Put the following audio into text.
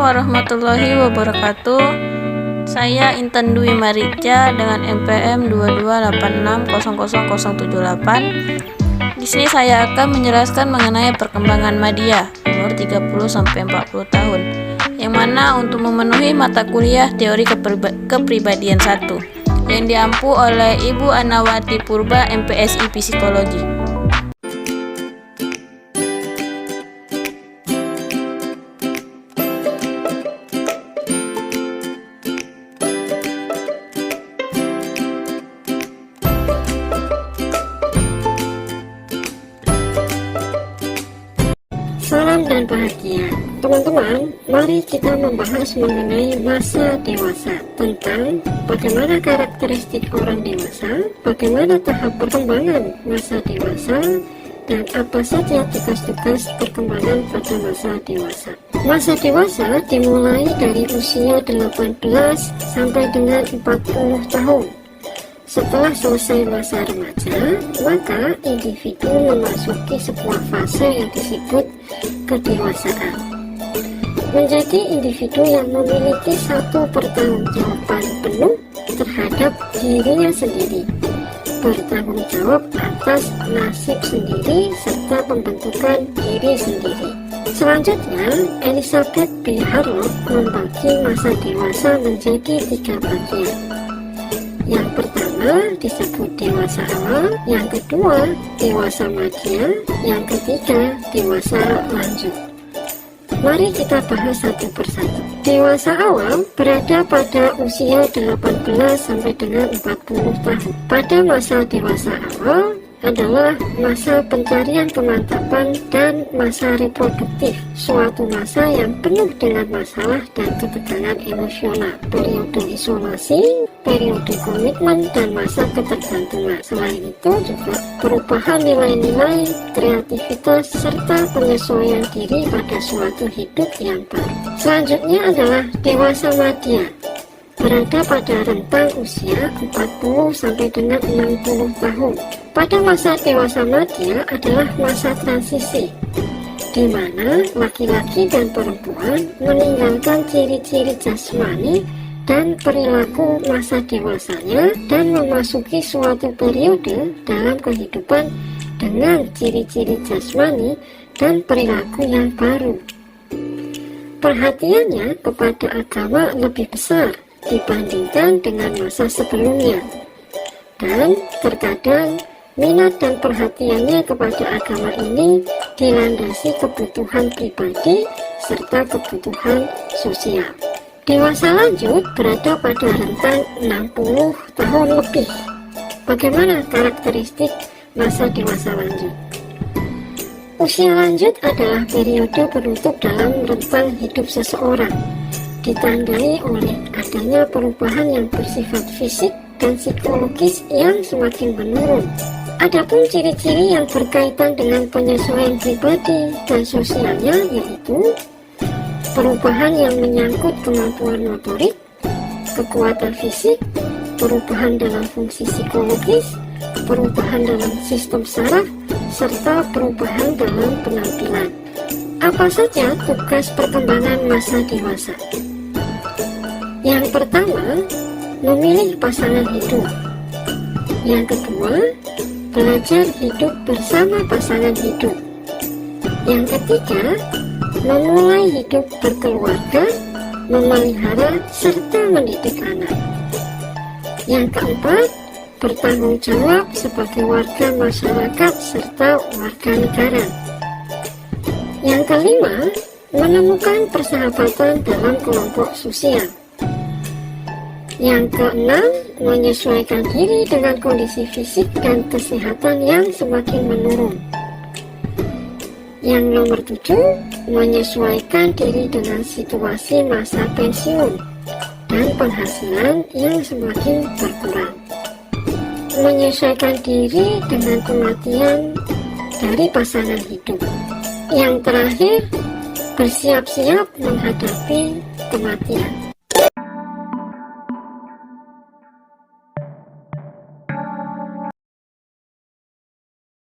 warahmatullahi wabarakatuh. Saya Intan Dwi Marica dengan NPM 22860078. Di sini saya akan menjelaskan mengenai perkembangan Madya umur 30-40 tahun, yang mana untuk memenuhi mata kuliah teori kepribadian 1 yang diampu oleh Ibu Anawati Purba, MPSI Psikologi. Salam dan bahagia. Teman-teman, mari kita membahas mengenai masa dewasa, tentang bagaimana karakteristik orang dewasa, bagaimana tahap perkembangan masa dewasa, dan apa saja tugas-tugas perkembangan pada masa dewasa. Masa dewasa dimulai dari usia 18 sampai dengan 40 tahun. Setelah selesai masa remaja, maka individu memasuki sebuah fase yang disebut kedewasaan. Menjadi individu yang memiliki satu pertanggungjawaban penuh terhadap dirinya sendiri, bertanggung jawab atas nasib sendiri serta pembentukan diri sendiri. Selanjutnya, Elizabeth B. Harlow membagi masa dewasa menjadi 3 bagian. Yang pertama disebut dewasa awal, yang kedua dewasa madya, yang ketiga dewasa lanjut. Mari kita bahas satu persatu. Dewasa awal berada pada usia 18 sampai dengan 40 tahun. Pada masa dewasa awal adalah masa pencarian kemantapan dan masa reproduktif, suatu masa yang penuh dengan masalah dan ketegangan emosional, periode isolasi, periode komitmen, dan masa ketergantungan. Selain itu juga perubahan nilai-nilai, kreativitas, serta penyesuaian diri pada suatu hidup yang baru. Selanjutnya adalah dewasa madya, berada pada rentang usia 40 sampai dengan 60 tahun. Pada masa dewasa madya adalah masa transisi, di mana laki-laki dan perempuan meninggalkan ciri-ciri jasmani dan perilaku masa dewasanya dan memasuki suatu periode dalam kehidupan dengan ciri-ciri jasmani dan perilaku yang baru. Perhatiannya kepada agama lebih besar dibandingkan dengan masa sebelumnya, dan terkadang minat dan perhatiannya kepada agama ini dilandasi kebutuhan pribadi serta kebutuhan sosial. Dewasa lanjut berada pada rentang 60 tahun lebih. Bagaimana karakteristik masa dewasa lanjut? Usia lanjut adalah periode penutup dalam rentang hidup seseorang, ditandai oleh adanya perubahan yang bersifat fisik dan psikologis yang semakin menurun. Adapun ciri-ciri yang berkaitan dengan penyesuaian pribadi dan sosialnya yaitu perubahan yang menyangkut kemampuan motorik, kekuatan fisik, perubahan dalam fungsi psikologis, perubahan dalam sistem saraf, serta perubahan dalam penampilan. Apa saja tugas perkembangan masa dewasa? Yang pertama, memilih pasangan hidup. Yang kedua, belajar hidup bersama pasangan hidup. Yang ketiga, memulai hidup berkeluarga, memelihara, serta mendidik anak. Yang keempat, bertanggung jawab sebagai warga masyarakat serta warga negara. Yang kelima, menemukan persahabatan dalam kelompok sosial. Yang keenam, menyesuaikan diri dengan kondisi fisik dan kesehatan yang semakin menurun. Yang nomor 7, menyesuaikan diri dengan situasi masa pensiun dan penghasilan yang semakin berkurang. Menyesuaikan diri dengan kematian dari pasangan hidup. Yang terakhir, bersiap-siap menghadapi kematian.